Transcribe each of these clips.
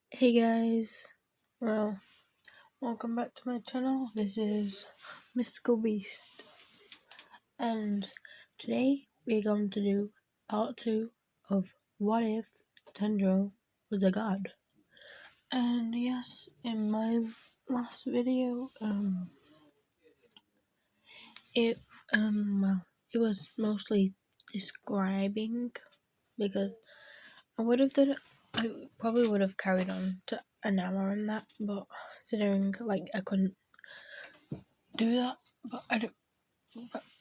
Hey guys, well, welcome back to my channel. This is MythicalBeast, and today we're going to do part 2 of What If Tendril Was a God. And yes, in my last video, it was mostly describing, because I probably would have carried on to an hour on that, but considering I couldn't do that, but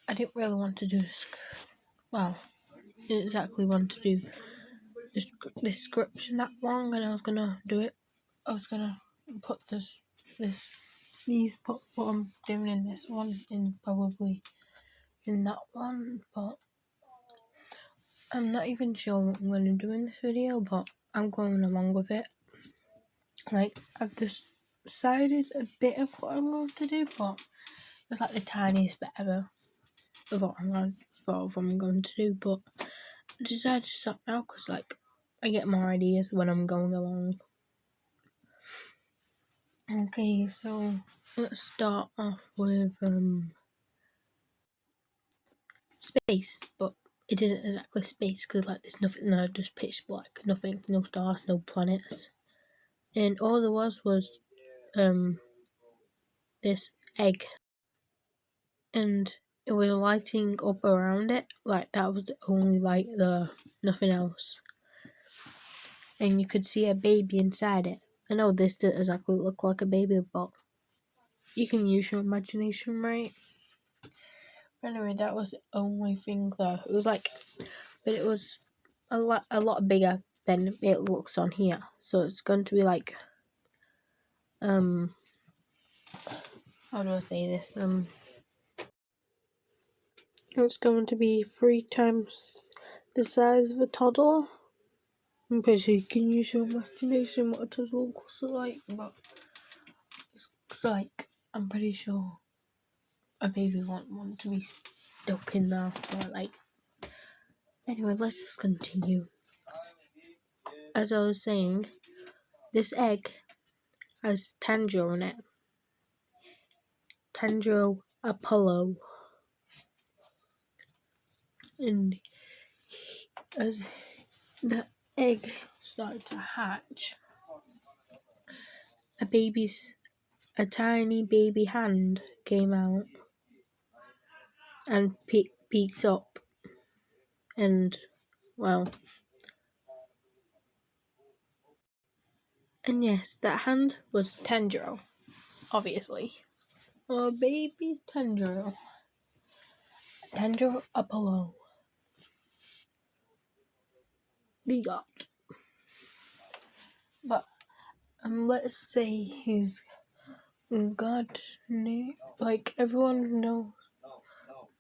I didn't really want to do this. Well, didn't exactly want to do this description that long, and I was gonna do it. I was gonna put put what I'm doing in this one in probably in that one, but I'm not even sure what I'm gonna do in this video, but I'm going along with it. I've just decided a bit of what I'm going to do, but it's like the tiniest bit ever of what I'm going to do, but I decided to stop now because I get more ideas when I'm going along. Okay, so let's start off with space, but it isn't exactly space because there's nothing there, just pitch black, nothing, no stars, no planets, and all there was this egg, and it was lighting up around it, that was the only light there, nothing else. And you could see a baby inside it. I know this doesn't exactly look like a baby, but you can use your imagination, right? Anyway, that was the only thing there. It was but it was a lot bigger than it looks on here. So it's going to be how do I say this? It's going to be 3 times the size of a toddler. I'm pretty sure you can use your imagination what a toddler looks like, but it's I'm pretty sure a baby won't want to be stuck in there. Anyway, let's just continue. As I was saying, this egg has Tendril in it. Tendril Apollo. And as the egg started to hatch, a tiny baby hand came out and peeked up, and yes, that hand was Tendril, obviously. A baby Tendril Apollo, the god. But let's say his god name, everyone knows.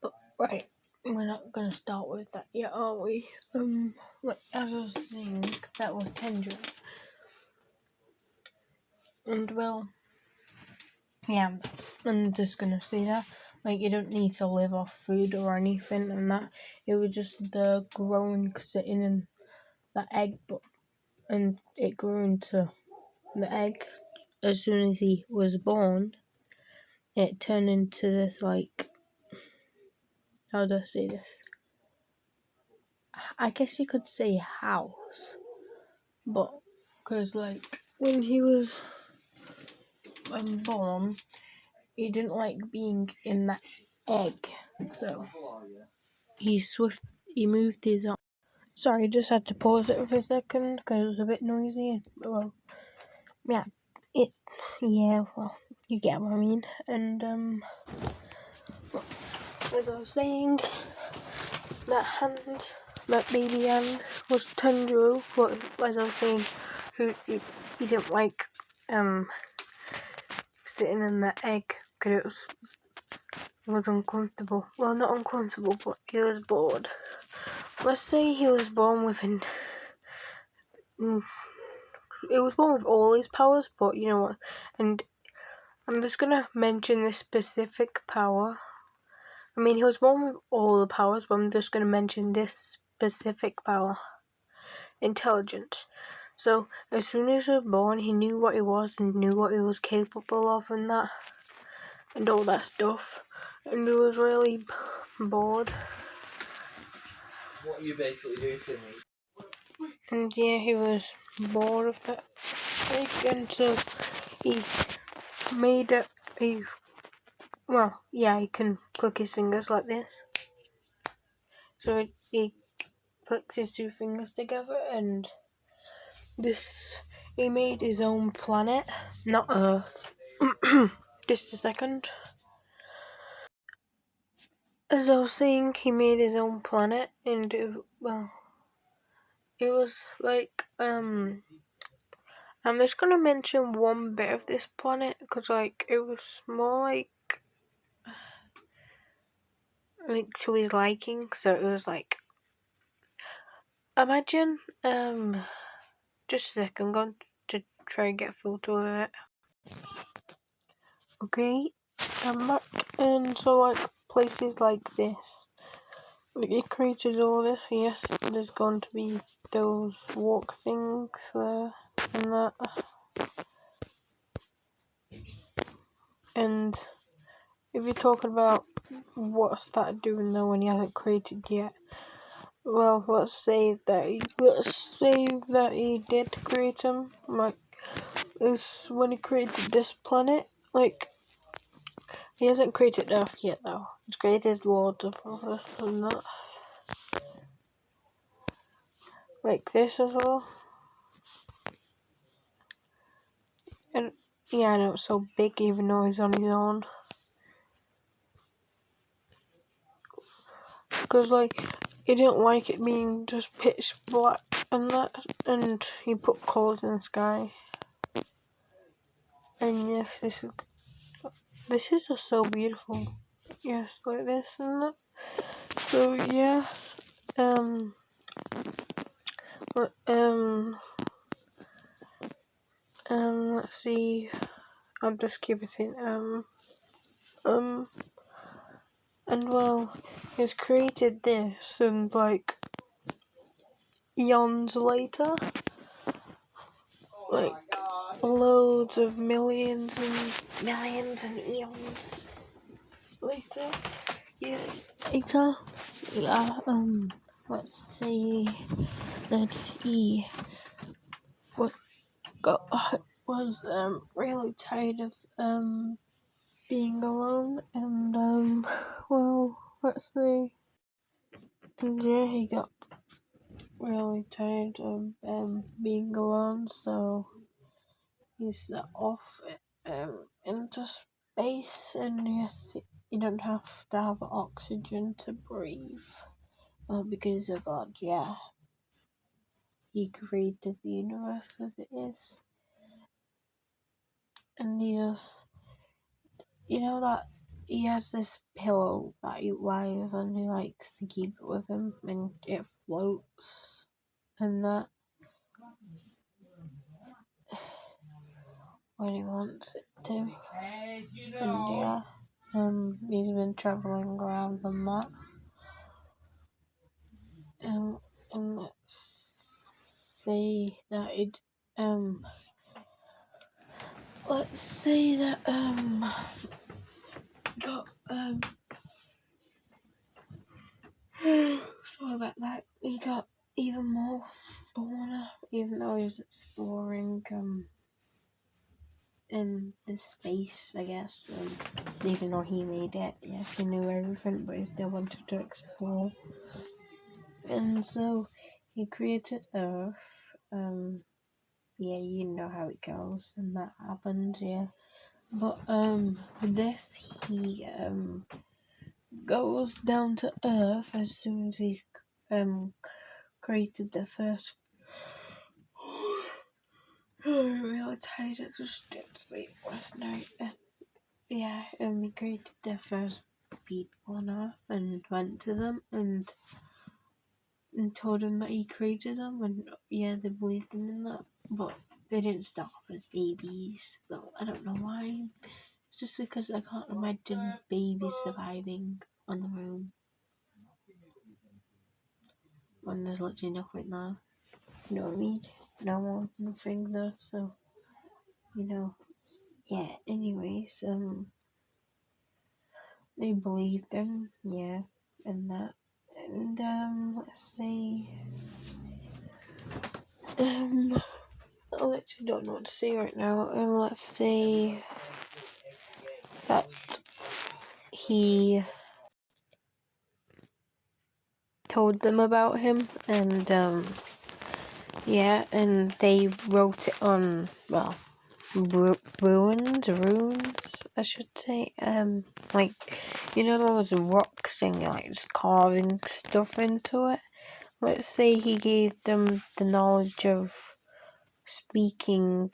But right, we're not gonna start with that yet, are we? As I was saying, that was Tendril. And yeah, I'm just gonna say that. You don't need to live off food or anything, and that it was just the growing sitting in the egg, and it grew into the egg as soon as he was born. It turned into this how do I say this? I guess you could say house, but because when he was born, he didn't like being in that egg, so he moved his arm. Sorry, just had to pause it for a second because it was a bit noisy. Well, yeah, you get what I mean. And as I was saying, that baby hand was Tendril, but as I was saying, he didn't like sitting in the egg because it was uncomfortable. Well, not uncomfortable, but he was bored. Let's say he was born with all his powers, but you know what? And I'm just gonna mention this specific power. I mean, he was born with all the powers, but I'm just gonna mention this specific power. Intelligence. So as soon as he was born, he knew what he was and knew what he was capable of and that, and all that stuff. And he was really bored. What you basically do for me? And yeah, he was bored of that. And so he made it. He can click his fingers like this. So he clicks his two fingers together, and he made his own planet, not Earth. Just a second. As I was saying, he made his own planet, and it was like, I'm just gonna mention one bit of this planet, because, like, it was more like to his liking, so it was like, imagine, just a second, I'm going to try and get a photo of it. Okay, I'm back, and so, like, places like this, like, he created all this. Yes, there's going to be those walk things there, and that, and if you're talking about what I started doing though when he hasn't created yet, well, let's say that he did create him, like, is when he created this planet. Like, he hasn't created Earth yet though. He's created loads of Earth and that. Like this as well. And yeah, I know it's so big even though he's on his own. Because, like, he didn't like it being just pitch black and that, and he put colours in the sky. And yes, this is just so beautiful. Yes, like this and that. So yeah, let's see. I'll just keep it in. And well, he's created this, and like eons later, like loads of millions and eons later, yeah, let's say that he was really tired of being alone, and well, let's say, and yeah, he got really tired of being alone, so he set off into space, and yes, you don't have to have oxygen to breathe. Well, because of God, yeah, he created the universe as it is, and he just, that he has this pillow that he lies on. He likes to keep it with him, and it floats, and that when he wants it to. And yeah, he's been traveling around the map. And let's say that got sorry about that. He got even more boner, even though he was exploring in the space, I guess. Even though he made it, yes, he knew everything, but he still wanted to explore. And so he created Earth. Yeah, you know how it goes, and that happened, yeah. But with this, he goes down to Earth as soon as he's created the first. I'm really tired. I just didn't sleep last night. Yeah, he created the first people on Earth and went to them and told them that he created them, and yeah, they believed him in that, but they didn't start off as babies. Well, I don't know why. It's just because I can't imagine babies surviving on the moon when there's literally nothing there. You know what I mean? no one can think that, so, yeah, anyways, they believed him, yeah, and that, and, let's see, I literally don't know what to say right now, let's say that he told them about him, and, yeah, and they wrote it on, well, runes, I should say, like, those rocks and, like, just carving stuff into it. Let's say he gave them the knowledge of speaking,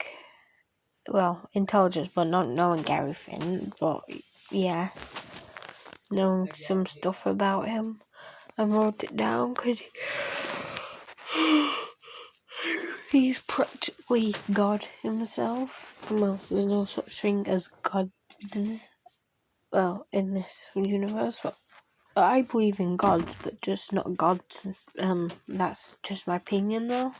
well, intelligence, but not knowing everything, but, yeah, knowing some stuff about him. I wrote it down, because he's practically God himself. Well, there's no such thing as gods, well, in this universe, but I believe in gods, but just not gods. That's just my opinion, though.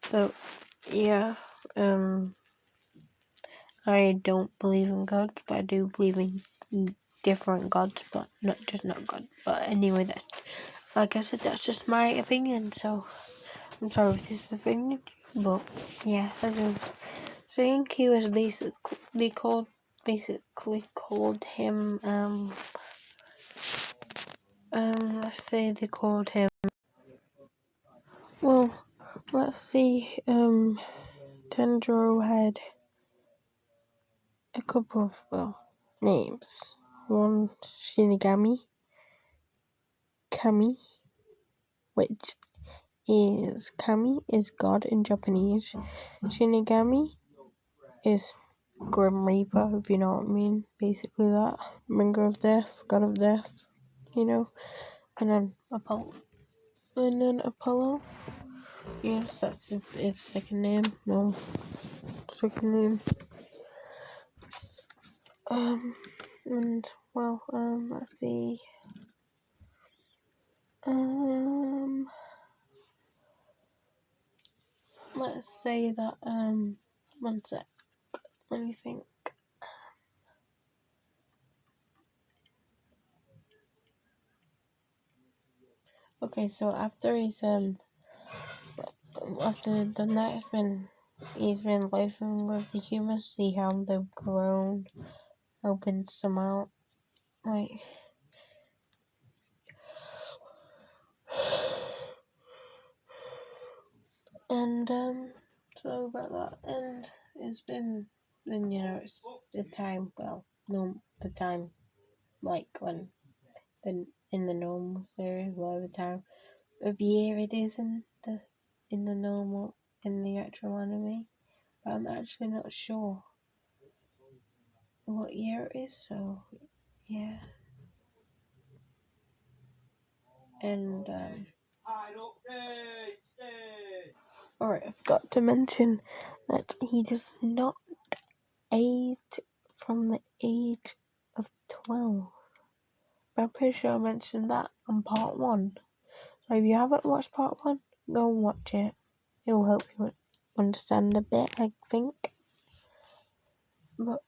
So, yeah, I don't believe in gods, but I do believe in different gods, but not God. But anyway, that's, like I said, that's just my opinion, so I'm sorry if this is the thing, but yeah, as I was saying, he was basically called him, let's say they called him, well, let's see, Tendril had a couple of, names. One, Shinigami, Kami, which is, Kami is God in Japanese. Shinigami is Grim Reaper, if you know what I mean. Basically that. Bringer of Death, God of Death, And then Apollo. Yes, that's its second name. No, second name. And, well, let's see. Let's say that, one sec. Let me think. Okay, so after the night's he's been living with the humans, see how they've grown, helping some out, like, and, so about that, and it's been, then, it's the time, the time, like, when, in the normal series, whatever time of year it is in the actual anime, but I'm actually not sure what year it is, so, yeah. And, alright, I forgot to mention that he does not age from the age of 12. But I'm pretty sure I mentioned that on part 1. So if you haven't watched part 1, go and watch it. It'll help you understand a bit, I think. But,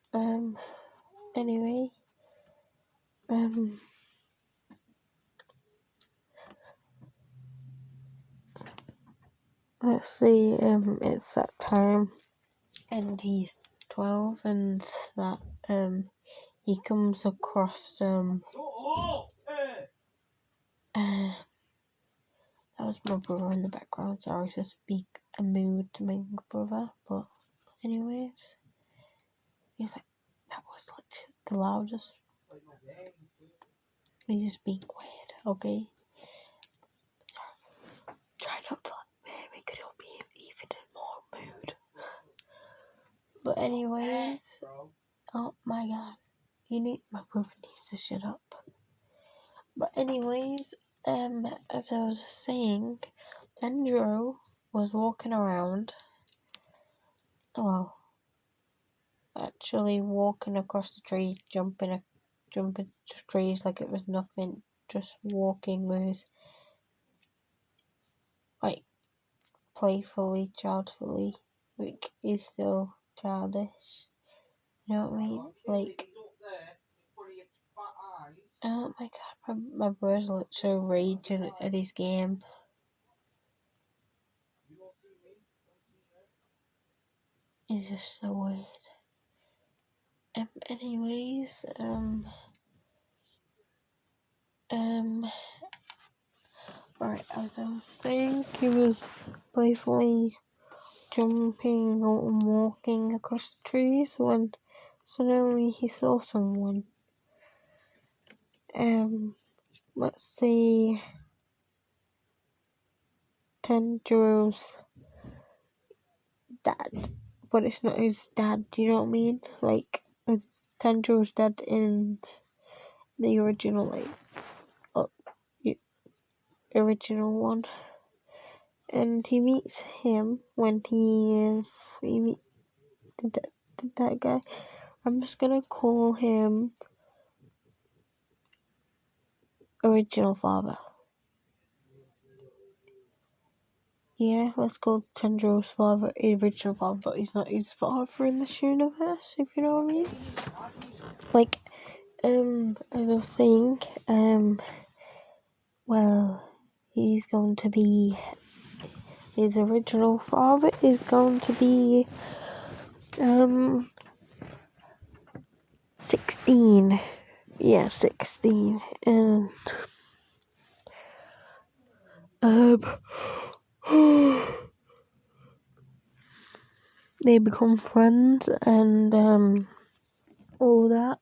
anyway, let's see, it's that time, and he's 12, and that, he comes across, that was my brother in the background, sorry to speak a mood to my brother, but anyways, he's like, that was like the loudest. He's just being quiet, okay? Sorry. Try not to make it be even in more mood. But anyways, oh my god, my brother needs to shut up. But anyways, as I was saying, Tendril was walking around. Well, actually walking across the trees, jumping trees like it was nothing, just walking with his playfully, childfully. Like, he's still childish. You know what I mean? Like, oh my god, my brother's literally raging at his game. It's just so weird. Anyways, alright, as I was saying, he was playfully jumping and walking across the trees when suddenly he saw someone. Let's say Tendril's dad, but it's not his dad, do you know what I mean? Like, Tendril's dad in the original, like, original one. And he meets him when that guy. I'm just gonna call him original father. Yeah, let's call Tendril's father original father, but he's not his father in the universe, if you know what I mean. Like, as I was saying, well, he's going to be, his original father is going to be, 16. Yeah, 16. And, they become friends and, all that.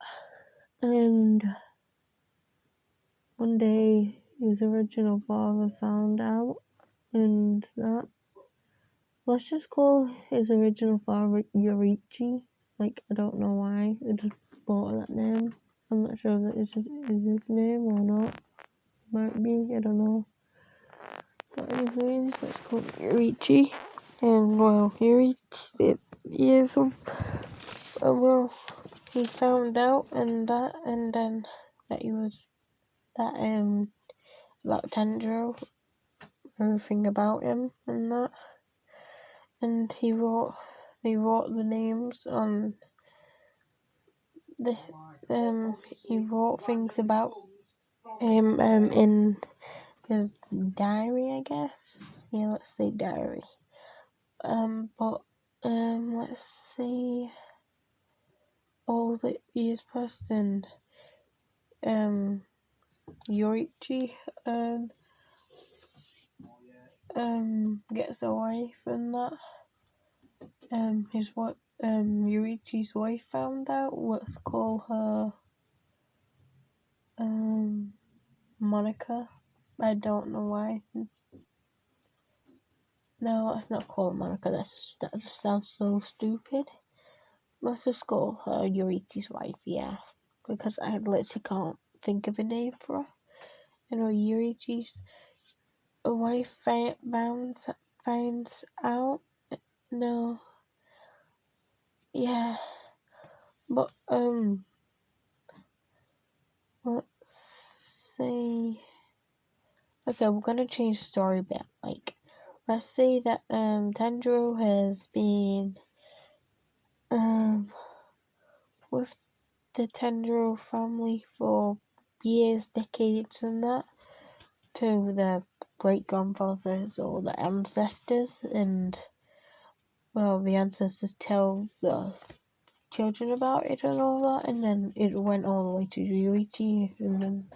And one day, his original father found out, and that. Let's just call his original father Yorichi. Like, I don't know why. I just bought that name. I'm not sure if that is his name or not. Might be, I don't know. But anyways, let's call him Yorichi. And, well, Yorichi, he found out and then that he was, that, about Tendril, everything about him and that. And he wrote the names on the, he wrote things about him, in his diary, I guess. Yeah, let's say diary. Let's see all the years passed and, Yorichi, gets a wife and that. Yorichi's wife found out. Let's call her, Monica. I don't know why. No, let's not call her Monica. That just sounds so stupid. Let's just call her Yorichi's wife, yeah. Because I literally can't think of a name for her. You know, Yorichi's wife finds out. No. Yeah. But, let's say, okay, we're gonna change the story a bit. Like, let's say that, Tendril has been, with the Tendril family for years, decades and that, to the great-grandfathers or the ancestors, and, well, the ancestors tell the children about it and all that, and then it went all the way to Yuichi, and then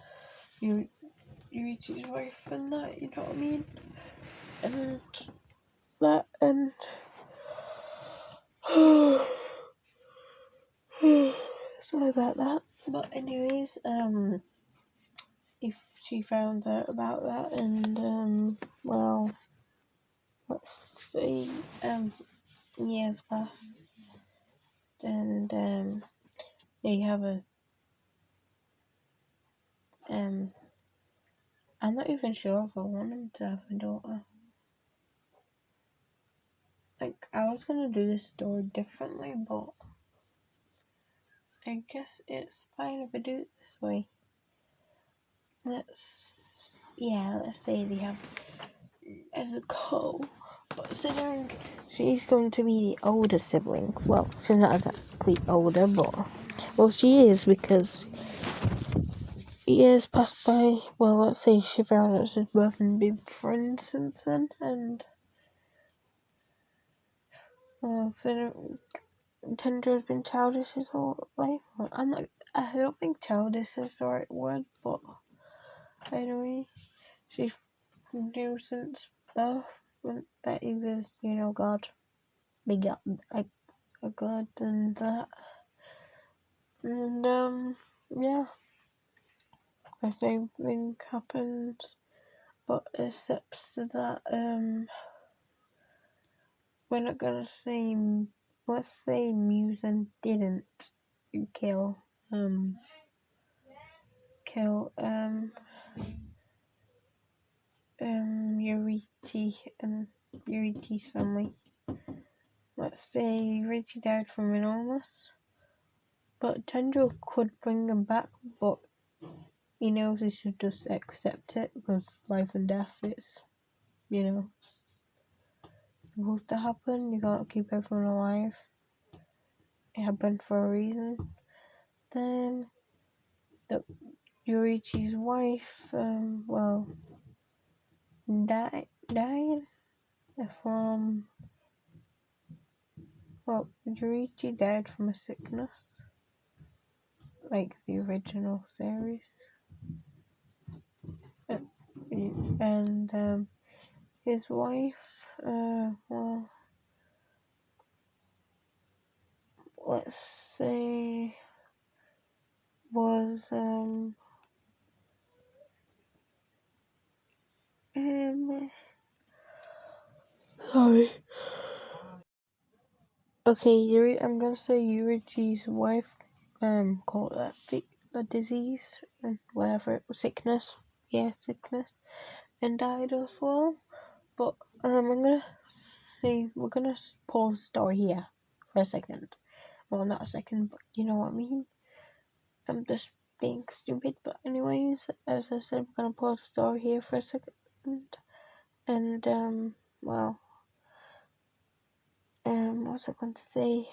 Yuichi's wife and that, you know what I mean? And that, and sorry about that. But anyways, if she found out about that, and, well, let's see, years passed, and, they have a, I'm not even sure if I want him to have a daughter. Like, I was gonna do this story differently, but I guess it's fine if I do it this way. Let's say they have, as a goal, considering she's going to be the older sibling. Well, she's not exactly older, but well, she is because years passed by. Well, let's say she found out she's both been friends since then, and well, Tendril's been childish his whole life. Well, I don't think childish is the right word, but anyway, she knew since birth that he was, God. They got a god and that. And, yeah. The same thing happens, but except that, we're not gonna say, let's say Musen didn't kill, Yurichi and Yurichi's family. Let's say Yurichi died from an illness, but Tendril could bring him back, but he knows he should just accept it because life and death is, supposed to happen. You can't keep everyone alive. It happened for a reason. Then Yurichi's wife, died from, Yurichi died from a sickness, like the original series. And, his wife, let's say, was, sorry. Okay, I'm gonna say Yurichi's wife, called that the disease and whatever, sickness. Yeah, sickness. And died as well. But, I'm gonna say, we're gonna pause the story here for a second. Well, not a second, but you know what I mean. I'm just being stupid, but anyways, as I said, we're gonna pause the story here for a second. And, what's I going to say?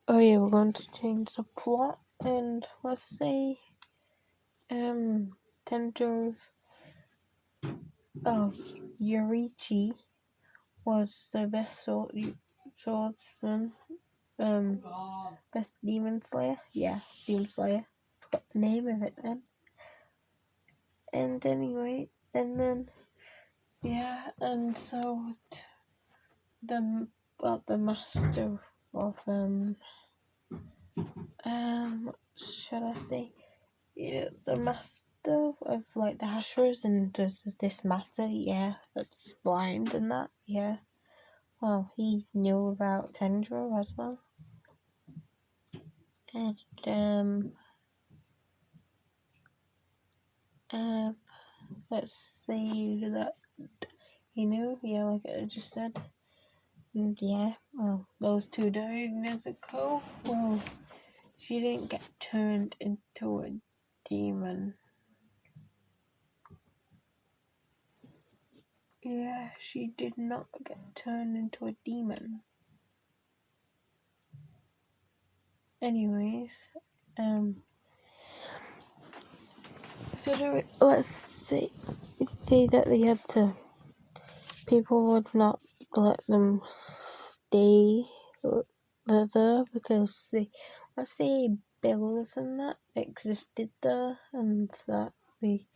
Oh yeah, we're going to change the plot, and let's say, Tendril, Yurichi was the best swordsman, best demon slayer. Yeah, demon slayer. Forgot the name of it then. And anyway, and then, yeah, and so the master of, should I say, the master of like the Hashras and this master, yeah, that's blind and that, yeah. Well, he knew about Tendril as well. And, let's say that he knew, yeah, like I just said. And yeah, well, those two died Nezuko. Well, she didn't get turned into a demon. Yeah, she did not get turned into a demon. Anyways, so let's say that they had to, people would not let them stay there because let's say bills and that existed there and that they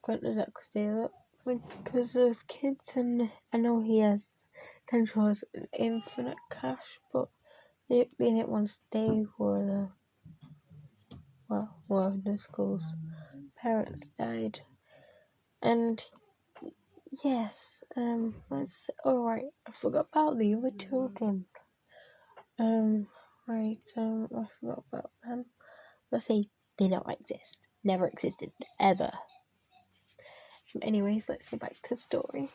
couldn't exactly stay there because of kids, and I know Tendril has infinite cash, but they didn't want to stay where Nezuko's parents died. And yes, alright, I forgot about the other children. I forgot about them. Let's say they don't exist. Never existed. Ever. Anyways, let's get back to the story.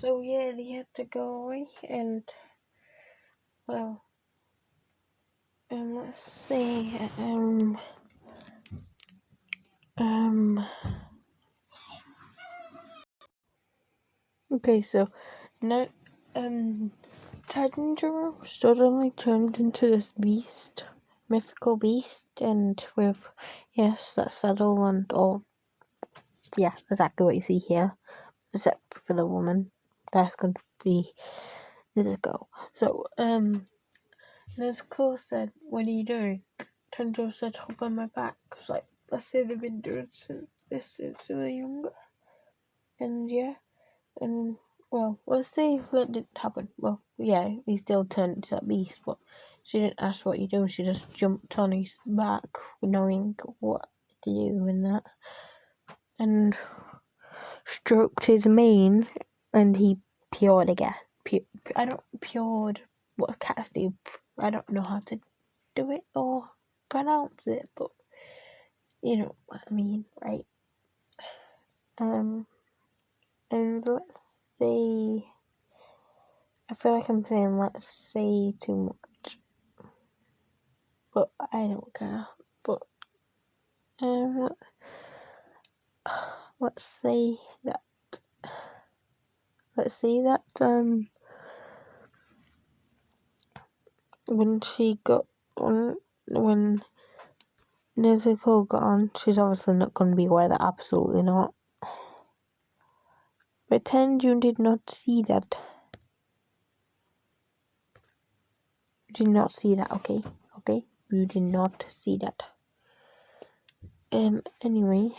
So yeah, they had to go away and, let's say, Okay, so now, Tendril suddenly turned into this beast, mythical beast, and with, yes, that saddle and all. Yeah, exactly what you see here, except for the woman. That's going to be Nezuko. So, Nezuko said, "What are you doing?" Tendril said, "Hop on my back." Cause like, let's say they've been doing since they were younger. And yeah, and well, let's say that didn't happen. Well, yeah, he still turned into that beast, but she didn't ask what you're doing. She just jumped on his back, knowing what to do and that, and stroked his mane, and he pured again. Pured. What cats do? I don't know how to do it or pronounce it, but you know what I mean, right? And let's say, I feel like I'm saying let's say too much, but I don't care. But um, let's say that when she got on, when Nezuko got on, she's obviously not going to be aware that, absolutely not. Pretend you did not see that. You did not see that, okay? Okay? You did not see that. Anyway,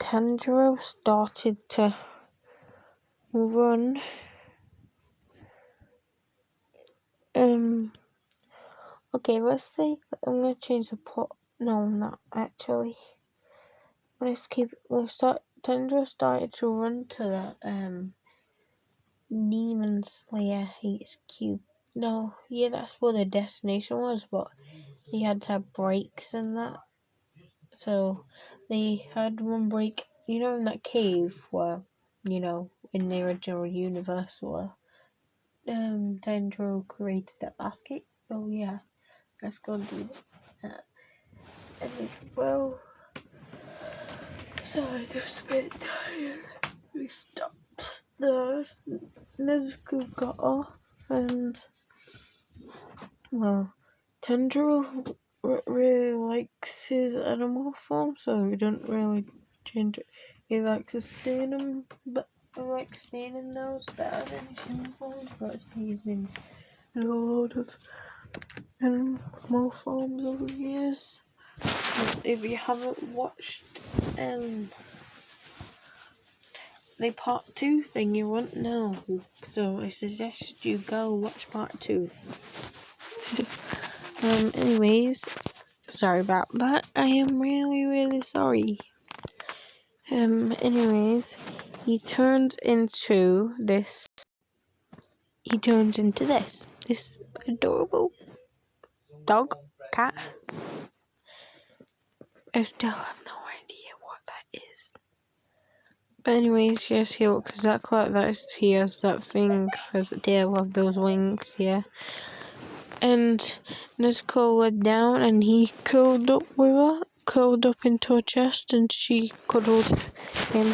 Tendril started to run. Okay, let's say I'm gonna change the plot. No, not actually. Tendril started to run to the Demon Slayer HQ. No, yeah, that's where the destination was, but he had to have breaks and that. So they had one break, you know, in that cave where, you know, in the original universe where Tendril created that basket. Oh yeah, let's go do that. And well, sorry, just a bit tired. We stopped there. Nezuko got off, and well, Tendril really likes his animal form, so he don't really change it. He likes to stay in them, but I like staying in those better than his human forms. Let's say he's been in a lot of animal forms over the years. If you haven't watched the part 2, then you won't know. So I suggest you go watch part 2. Anyways, sorry about that. I am really, really sorry. Anyways, he turns into this adorable dog, cat. I still have no idea what that is. But anyways, yes, he looks exactly like that. He has that thing, has the tail of those wings, yeah. And Nezuko lay down and he curled up with her, curled up into her chest, and she cuddled him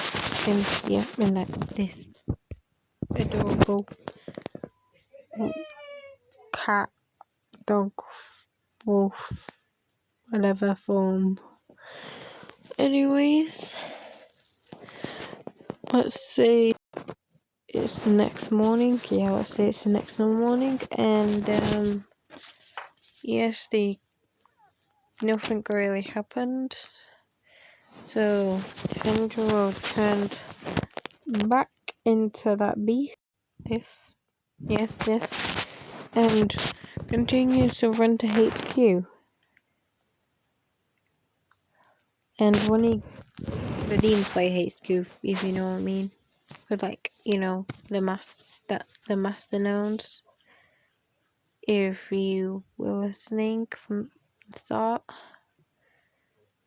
in this adorable cat, dog, wolf, whatever form. Anyways, let's say it's the next morning. Yeah, let's say it's the next morning, and yes, nothing really happened. So Tendril turned back into that beast. This, and continues to run to HQ. And when the Demon Slayer HQ, if you know what I mean, with like, you know, the master knowns. If you were listening from the start,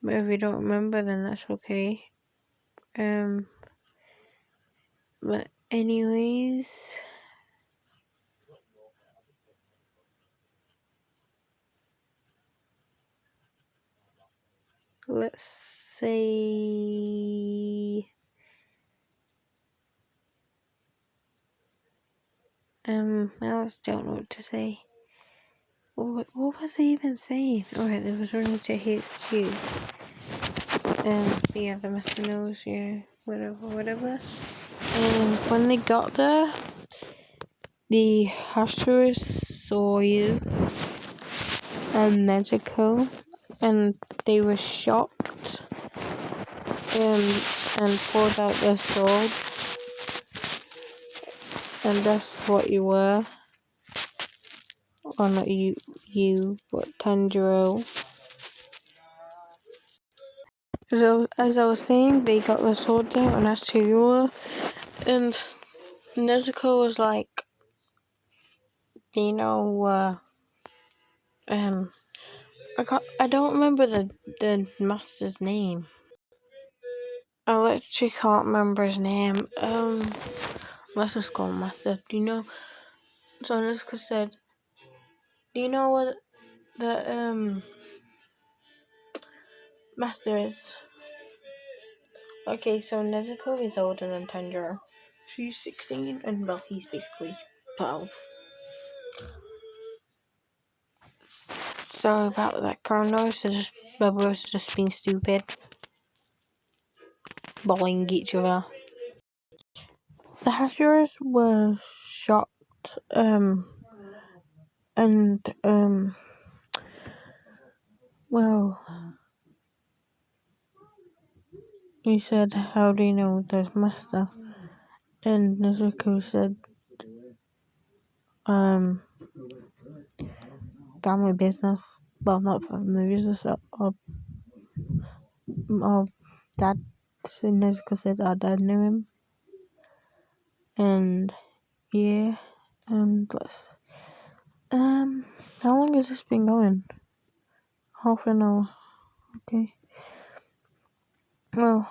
but if you don't remember, then that's okay. But anyways, let's say I just don't know what to say. What was I even saying? Alright, there was running to HQ. Yeah, the master knows, yeah, whatever. When they got there, the Hashirus saw you and Nezuko, and they were shocked, and pulled out their swords, and that's what you were. Or not you, but Tendril. As I was saying, they got their swords out and asked who you were, and Nezuko was like, I don't remember the master's name. I literally can't remember his name. Let's just call him Master. Do you know? So Nezuko said, "Do you know what the Master is?" Okay, so Nezuko is older than Tendril. She's 16, and well, he's basically 12. Sorry about the background noise. My brothers are just being stupid, bullying each other. The Hashiras were shocked, well, he said, "How do you know the master?" And Nezuko said, family business. Well, not family business, or dad. So Nezuko said our dad knew him. And, yeah, and how long has this been going? Half an hour. Okay. Well,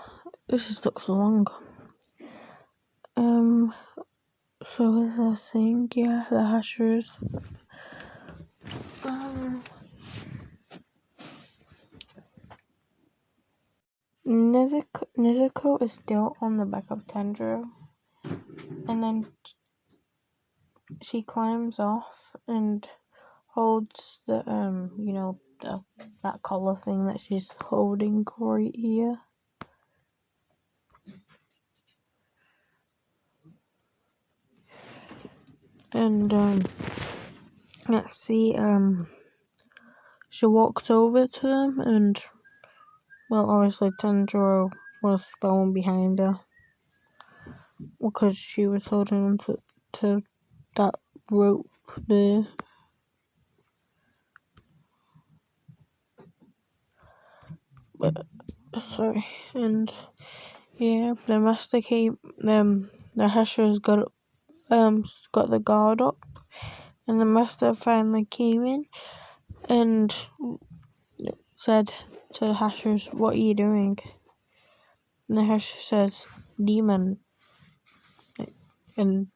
this has took so long. So as I was saying, yeah, the Hashers. Nezuko is still on the back of Tendril, and then she climbs off and holds the that collar thing that she's holding right here. And let's see, she walks over to them, and well, obviously Tendril was following behind her because she was holding on to that rope there. But sorry, and yeah, the master came. The Hashers got the guard up, and the master finally came in and said to the Hashers, "What are you doing?" And the Hasher says, "Demon." And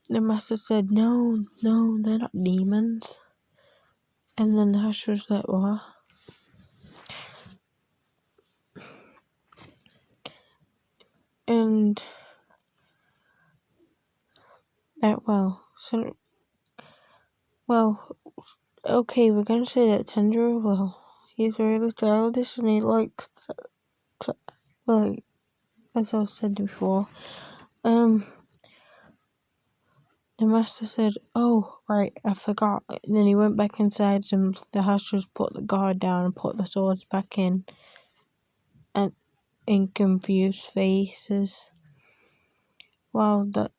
the master said, No, they're not demons." And then the Hasher's like, "What?" And okay, we're gonna say that Tendril, he's really childish and he likes to as I said before, the master said, "Oh, right, I forgot." And then he went back inside and the Hashers put the guard down and put the swords back in, and in confused faces, while the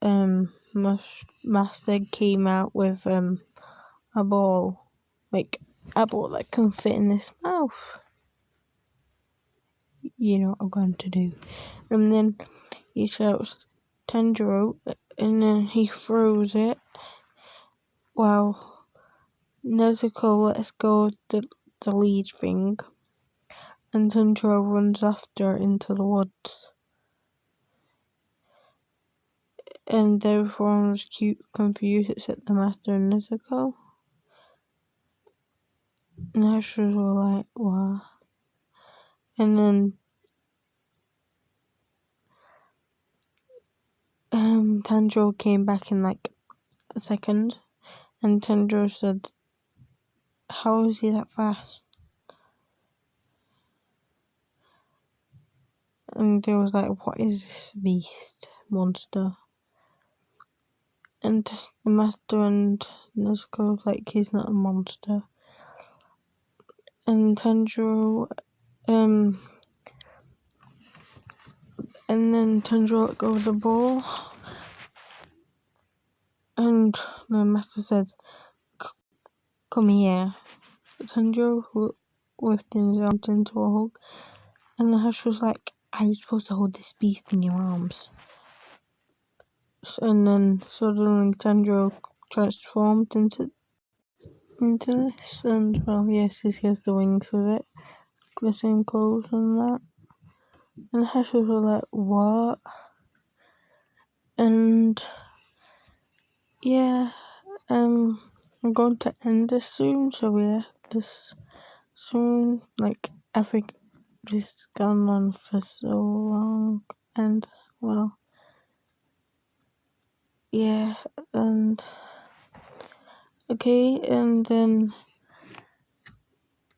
master came out with a ball that can fit in his mouth. You know what I'm going to do. And then he shouts Tendril, and then he throws it while Nezuko lets go of the lead thing, and Tendril runs after into the woods. And everyone was confused except the master and Nezuko. And the Hashers were like, "What?" And then Tendril came back in like a second, and Tendril said, "How is he that fast?" And they was like, "What is this beast monster?" And the master and Nezuko was like, "He's not a monster." And Tendril, and then Tendril let go of the ball, and the master said, "Come here." Tendril lifted his arms into a hug, and the Hush was like, "Are you supposed to hold this beast in your arms?" And then suddenly Tendril transformed into this, and well, yes, he has the wings with it, the same clothes and that. And the Hush was like, "What?" And yeah, I'm going to end this soon, so yeah, this soon, like, I think this has gone on for so long, and well, yeah, and okay, and then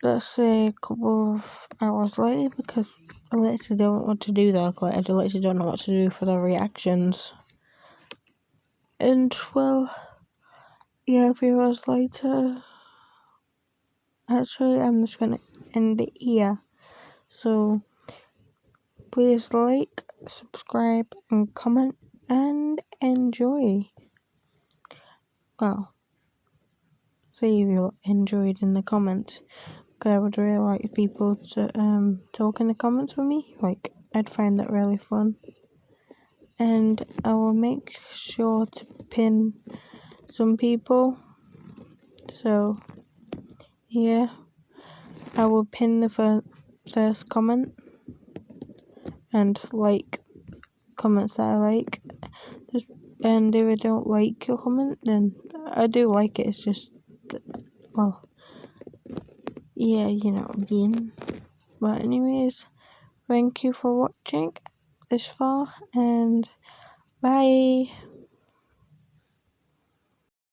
let's say a couple of hours later, because I literally don't know what to do there, like, I literally don't know what to do for the reactions, and well, yeah, a few hours later, actually, I'm just gonna end it here, so please like, subscribe, and comment, and enjoy. Well, see if you enjoyed in the comments, because I would really like people to talk in the comments with me, like, I'd find that really fun. And I will make sure to pin some people, so yeah, I will pin the first comment, and like comments that I like. And if I don't like your comment, then I do like it, it's just, well, yeah, you know what I mean. But anyways, thank you for watching this far, and bye.